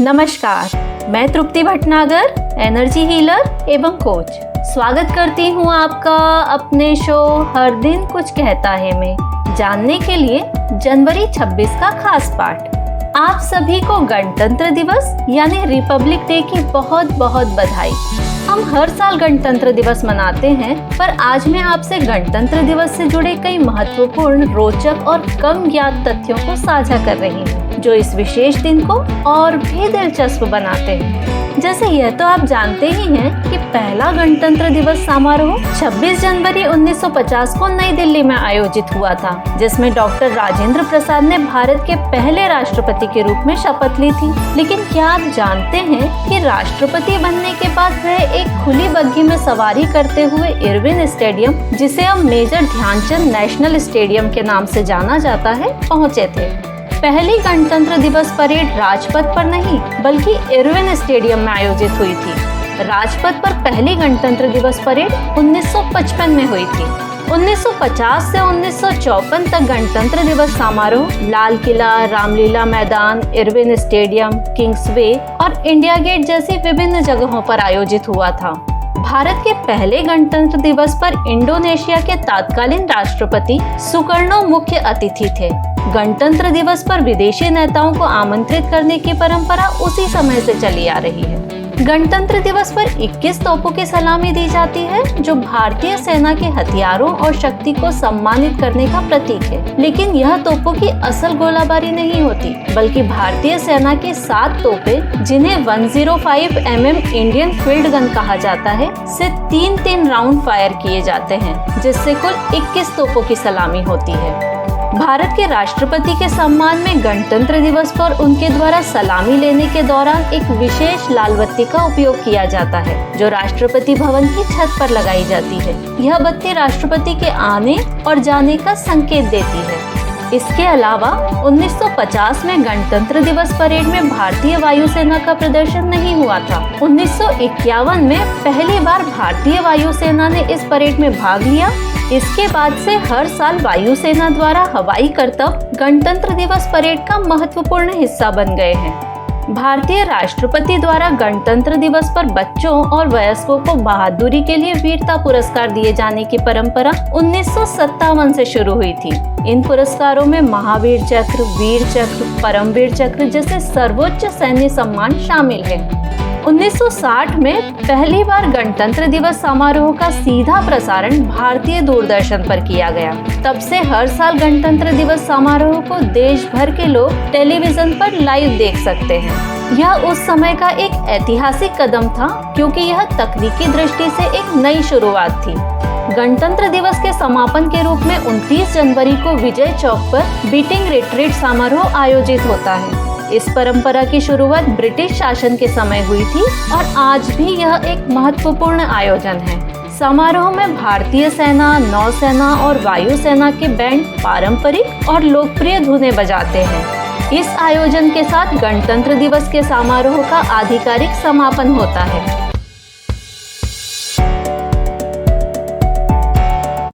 नमस्कार, मैं तृप्ति Bhatnagar, energy healer एवं कोच। स्वागत करती हूँ आपका अपने शो हर दिन कुछ कहता है में जानने के लिए जनवरी 26 का खास पाठ। आप सभी को गणतंत्र दिवस यानी रिपब्लिक डे की बहुत बहुत बधाई। हम हर साल गणतंत्र दिवस मनाते हैं, पर आज मैं आपसे गणतंत्र दिवस से जुड़े कई महत्वपूर्ण, रोचक और कम ज्ञात तथ्यों को साझा कर रही हूँ, जो इस विशेष दिन को और भी दिलचस्प बनाते हैं। जैसे यह तो आप जानते ही हैं कि पहला गणतंत्र दिवस समारोह 26 जनवरी 1950 को नई दिल्ली में आयोजित हुआ था, जिसमें डॉक्टर राजेंद्र प्रसाद ने भारत के पहले राष्ट्रपति के रूप में शपथ ली थी। लेकिन क्या आप जानते हैं कि राष्ट्रपति बनने के बाद वह एक खुली बग्घी में सवारी करते हुए इरविन स्टेडियम, जिसे अब मेजर ध्यानचंद नेशनल स्टेडियम के नाम से जाना जाता है, पहुँचे थे। पहली गणतंत्र दिवस परेड राजपथ पर नहीं बल्कि इरविन स्टेडियम में आयोजित हुई थी। राजपथ पर पहली गणतंत्र दिवस परेड 1955 में हुई थी। 1950 से 1954 तक गणतंत्र दिवस समारोह लाल किला, रामलीला मैदान, इरविन स्टेडियम, किंग्सवे और इंडिया गेट जैसी विभिन्न जगहों पर आयोजित हुआ था। भारत के पहले गणतंत्र दिवस पर इंडोनेशिया के तत्कालीन राष्ट्रपति सुकर्णो मुख्य अतिथि थे। गणतंत्र दिवस पर विदेशी नेताओं को आमंत्रित करने की परंपरा उसी समय से चली आ रही है। गणतंत्र दिवस पर 21 तोपों की सलामी दी जाती है, जो भारतीय सेना के हथियारों और शक्ति को सम्मानित करने का प्रतीक है। लेकिन यह तोपों की असल गोलाबारी नहीं होती, बल्कि भारतीय सेना की 7 तोपें, जिन्हें 105 mm इंडियन फील्ड गन कहा जाता है, से 3-3 राउंड फायर किए जाते हैं, जिससे कुल 21 तोपों की सलामी होती है। भारत के राष्ट्रपति के सम्मान में गणतंत्र दिवस पर उनके द्वारा सलामी लेने के दौरान एक विशेष लाल बत्ती का उपयोग किया जाता है, जो राष्ट्रपति भवन की छत पर लगाई जाती है। यह बत्ती राष्ट्रपति के आने और जाने का संकेत देती है। इसके अलावा 1950 में गणतंत्र दिवस परेड में भारतीय वायुसेना का प्रदर्शन नहीं हुआ था। 1951 में पहली बार भारतीय वायुसेना ने इस परेड में भाग लिया। इसके बाद से हर साल वायुसेना द्वारा हवाई करतब गणतंत्र दिवस परेड का महत्वपूर्ण हिस्सा बन गए हैं। भारतीय राष्ट्रपति द्वारा गणतंत्र दिवस पर बच्चों और वयस्कों को बहादुरी के लिए वीरता पुरस्कार दिए जाने की परंपरा 1957 से शुरू हुई थी। इन पुरस्कारों में महावीर चक्र, वीर चक्र, परमवीर चक्र जैसे सर्वोच्च सैन्य सम्मान शामिल है। 1960 में पहली बार गणतंत्र दिवस समारोह का सीधा प्रसारण भारतीय दूरदर्शन पर किया गया। तब से हर साल गणतंत्र दिवस समारोह को देश भर के लोग टेलीविजन पर लाइव देख सकते हैं। यह उस समय का एक ऐतिहासिक कदम था, क्योंकि यह तकनीकी दृष्टि से एक नई शुरुआत थी। गणतंत्र दिवस के समापन के रूप में 29 जनवरी को विजय चौक पर बीटिंग रिट्रीट समारोह आयोजित होता है। इस परंपरा की शुरुआत ब्रिटिश शासन के समय हुई थी और आज भी यह एक महत्वपूर्ण आयोजन है। समारोह में भारतीय सेना, नौसेना और वायुसेना के बैंड पारंपरिक और लोकप्रिय धुनें बजाते हैं। इस आयोजन के साथ गणतंत्र दिवस के समारोह का आधिकारिक समापन होता है।